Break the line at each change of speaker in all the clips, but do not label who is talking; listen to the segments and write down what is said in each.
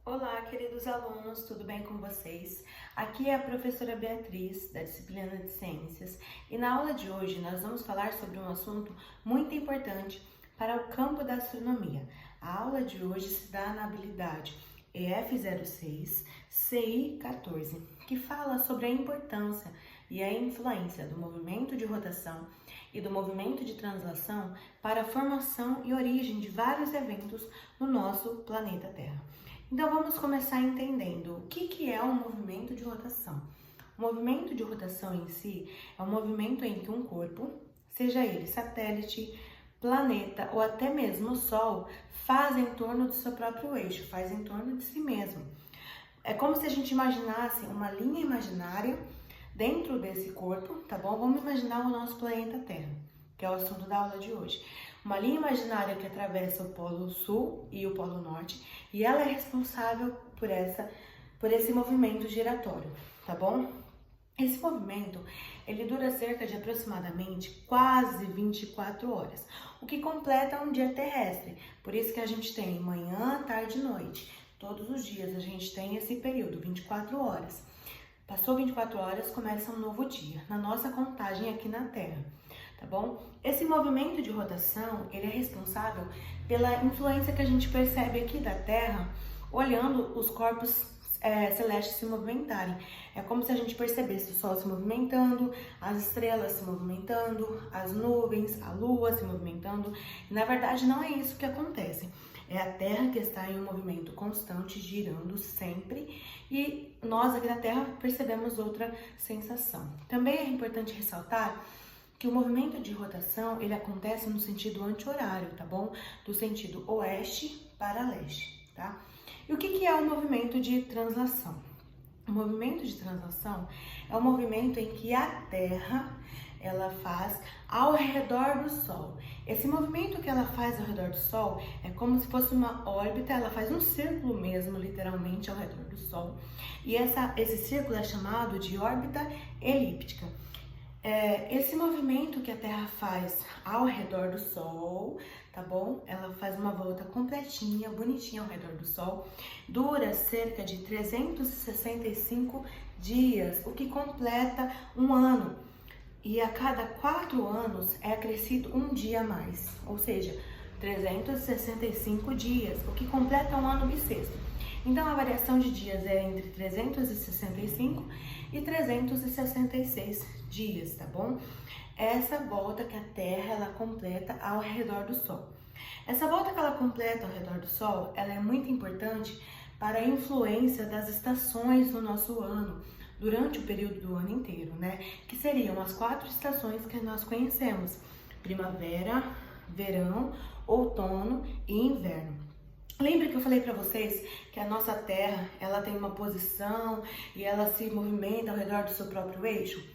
Olá, queridos alunos, tudo bem com vocês? Aqui é a professora Beatriz, da disciplina de Ciências, e na aula de hoje nós vamos falar sobre um assunto muito importante para o campo da astronomia. A aula de hoje se dá na habilidade EF06, CI 14, que fala sobre a importância e a influência do movimento de rotação e do movimento de translação para a formação e origem de vários eventos no nosso planeta Terra. Então vamos começar entendendo o que é um movimento de rotação. O movimento de rotação em si é um movimento em que um corpo, seja ele satélite, planeta ou até mesmo o Sol, faz em torno do seu próprio eixo, faz em torno de si mesmo. É como se a gente imaginasse uma linha imaginária dentro desse corpo, tá bom? Vamos imaginar o nosso planeta Terra, que é o assunto da aula de hoje. Uma linha imaginária que atravessa o Polo Sul e o Polo Norte, e ela é responsável por esse movimento giratório, tá bom? Esse movimento, ele dura cerca de aproximadamente quase 24 horas, o que completa um dia terrestre. Por isso que a gente tem manhã, tarde e noite. Todos os dias a gente tem esse período, 24 horas. Passou 24 horas, começa um novo dia, na nossa contagem aqui na Terra, tá bom? Esse movimento de rotação, ele é responsável pela influência que a gente percebe aqui da Terra, olhando os corpos celestes se movimentarem. É como se a gente percebesse o Sol se movimentando, as estrelas se movimentando, as nuvens, a Lua se movimentando. E, na verdade, não é isso que acontece. É a Terra que está em um movimento constante, girando sempre, e nós aqui na Terra percebemos outra sensação. Também é importante ressaltar que o movimento de rotação, ele acontece no sentido anti-horário, tá bom? Do sentido oeste para leste, tá? E o que é o movimento de translação? O movimento de translação é um movimento em que a Terra, ela faz ao redor do Sol. Esse movimento que ela faz ao redor do Sol é como se fosse uma órbita, ela faz um círculo mesmo, literalmente, ao redor do Sol. E esse círculo é chamado de órbita elíptica. Esse movimento que a Terra faz ao redor do Sol, tá bom? Ela faz uma volta completinha, bonitinha ao redor do Sol, dura cerca de 365 dias, o que completa um ano. E a cada 4 anos é acrescido um dia a mais, ou seja, 365 dias, o que completa um ano bissexto. Então, a variação de dias é entre 365 e 366 dias, tá bom? Essa volta que a Terra, ela completa ao redor do Sol. Essa volta que ela completa ao redor do Sol, ela é muito importante para a influência das estações do nosso ano, durante o período do ano inteiro, né? Que seriam as 4 estações que nós conhecemos: primavera, verão, outono e inverno. Lembra que eu falei para vocês que a nossa Terra, ela tem uma posição e ela se movimenta ao redor do seu próprio eixo?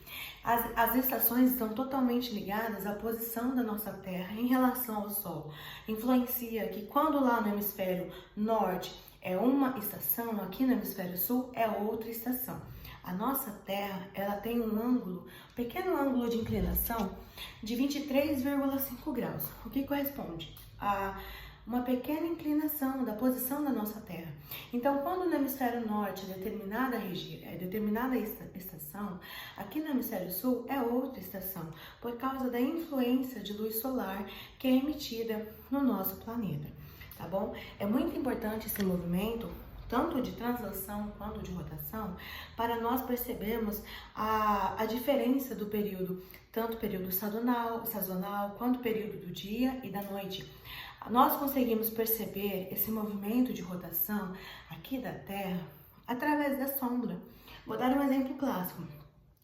As estações estão totalmente ligadas à posição da nossa Terra em relação ao Sol. Influencia que quando lá no hemisfério norte é uma estação, aqui no hemisfério sul é outra estação. A nossa Terra, ela tem um pequeno ângulo de inclinação de 23,5 graus, o que corresponde a uma pequena inclinação da posição da nossa Terra. Então, quando no hemisfério norte determinada estação, aqui no hemisfério sul é outra estação, por causa da influência de luz solar que é emitida no nosso planeta, tá bom? É muito importante esse movimento, tanto de translação quanto de rotação, para nós percebermos a diferença do período, tanto o período sazonal quanto o período do dia e da noite. Nós conseguimos perceber esse movimento de rotação aqui da Terra através da sombra. Vou dar um exemplo clássico.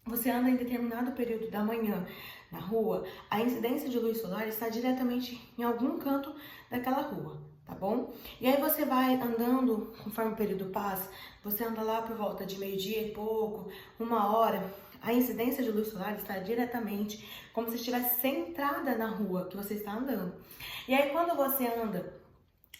Você anda em determinado período da manhã na rua, a incidência de luz solar está diretamente em algum canto daquela rua, tá bom? E aí você vai andando, conforme o período passa, você anda lá por volta de meio-dia e pouco, 1 hora, a incidência de luz solar está diretamente como se estivesse centrada na rua que você está andando. E aí quando você anda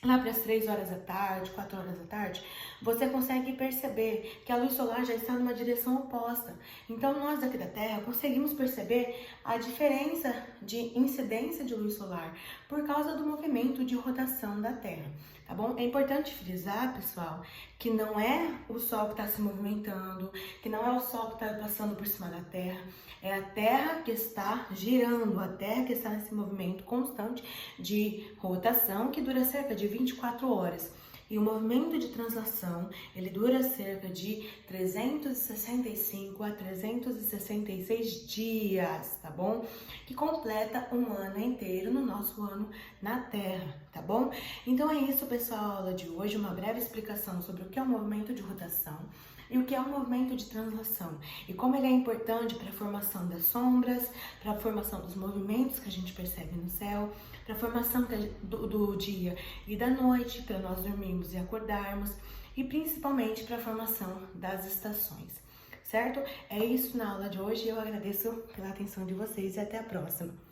lá para as 3 horas da tarde, 4 horas da tarde, você consegue perceber que a luz solar já está numa direção oposta. Então, nós daqui da Terra conseguimos perceber a diferença de incidência de luz solar por causa do movimento de rotação da Terra. tá bom? É importante frisar, pessoal, que não é o Sol que está se movimentando, que não é o Sol que está passando por cima da Terra, é a Terra que está girando, a Terra que está nesse movimento constante de rotação que dura cerca de 24 horas. E o movimento de translação, ele dura cerca de 365 a 366 dias, tá bom? Que completa um ano inteiro no nosso ano na Terra, tá bom? Então é isso, pessoal, a aula de hoje, uma breve explicação sobre o que é o movimento de rotação e o que é o movimento de translação e como ele é importante para a formação das sombras, para a formação dos movimentos que a gente percebe no céu, para a formação do dia e da noite, para nós dormirmos e acordarmos, e principalmente para a formação das estações, certo? É isso na aula de hoje, eu agradeço pela atenção de vocês e até a próxima.